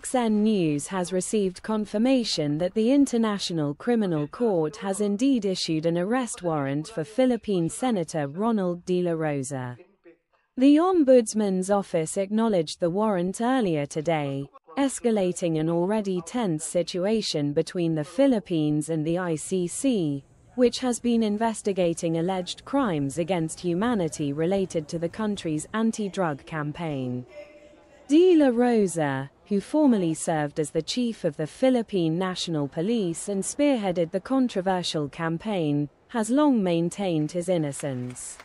VXN News has received confirmation that the International Criminal Court has indeed issued an arrest warrant for Philippine Senator Ronald De La Rosa. The Ombudsman's office acknowledged the warrant earlier today, escalating an already tense situation between the Philippines and the ICC, which has been investigating alleged crimes against humanity related to the country's anti-drug campaign. De La Rosa, who formerly served as the chief of the Philippine National Police and spearheaded the controversial campaign, has long maintained his innocence.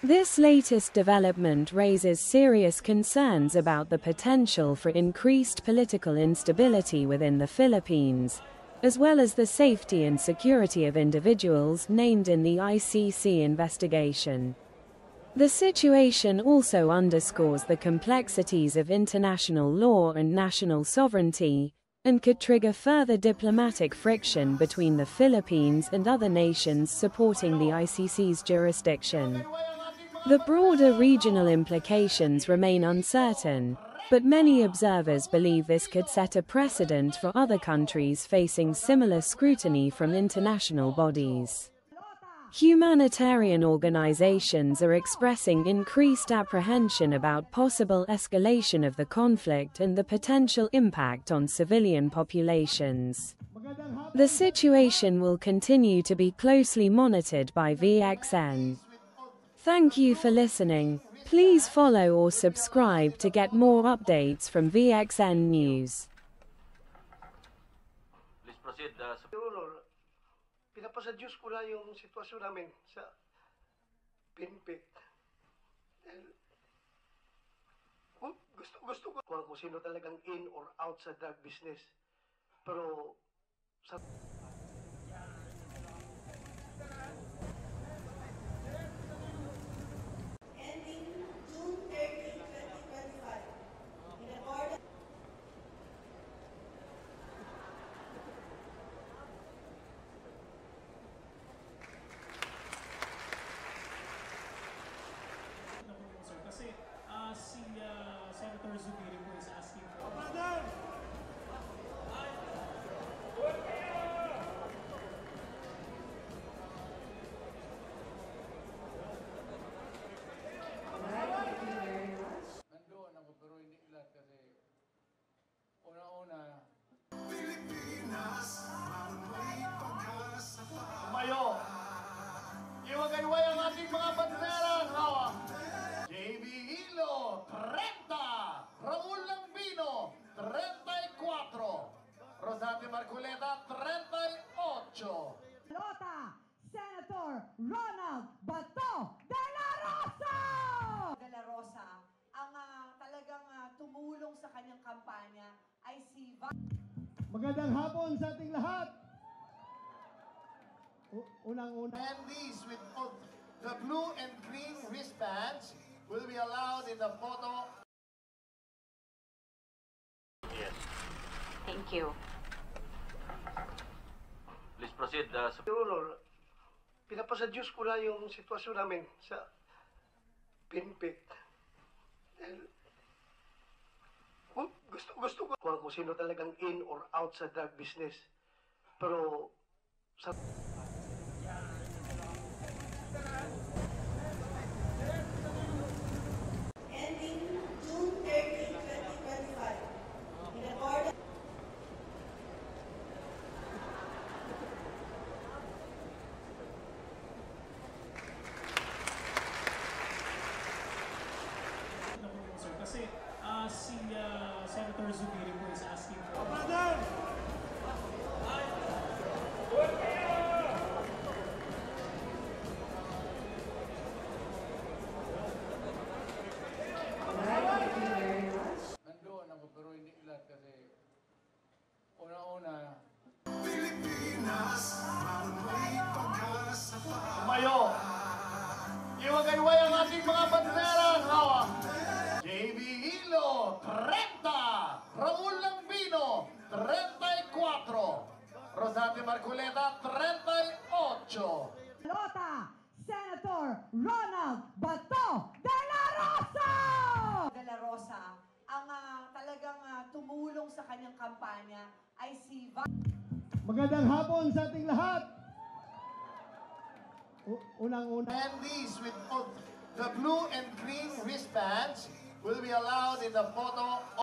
This latest development raises serious concerns about the potential for increased political instability within the Philippines, as well as the safety and security of individuals named in the ICC investigation. The situation also underscores the complexities of international law and national sovereignty, and could trigger further diplomatic friction between the Philippines and other nations supporting the ICC's jurisdiction. The broader regional implications remain uncertain, but many observers believe this could set a precedent for other countries facing similar scrutiny from international bodies. Humanitarian organizations are expressing increased apprehension about possible escalation of the conflict and the potential impact on civilian populations. The situation will continue to be closely monitored by VXN. Thank you for listening. Please follow or subscribe to get more updates from VXN News. Please proceed. Pinapasadyos ko na yung sitwasyon namin sa PNP. Gusto ko kung sino talagang in or out sa drug business. Pero sa Senator Zubiri po is asking for... Nandoon ako pero hindi ilan kasi una-una Tumayo! Iwagay-way ang ating mga banderang hawak! JB Hilo, 30! Raul Lambino, 34! Rosante Marculeta, 38! Lota, Senator Ronald Bato de la Rosa! De la Rosa, ang talagang tumulong sa kanyang kampanya ay si... Magandang hapon sa ating lahat! Unang-una. Attendees with both the blue and green wristbands will be allowed in the photo. Yes. Thank you. Please proceed. Your Honor, pinapasadyos ko na yung sitwasyon namin sa PNP. Gusto ko kung sino talagang in or out sa drug business. Pero sa... Kasi si Senator Zubiri po is asking for... nandoon ako pero hindi ilan kasi una-una Tumayo! Iwagay-way ang ating mga banderang hawak! JB Hilo, 30! Raul Lambino, 34! Rosante Marculeta, 38! Lota, Senator Ronald Bato de la Rosa! De la Rosa, ang talagang tumulong sa kanyang kampanya ay si Magandang hapon sa ating lahat. Unang-una. Attendees with both the blue and green wristbands will be allowed in the photo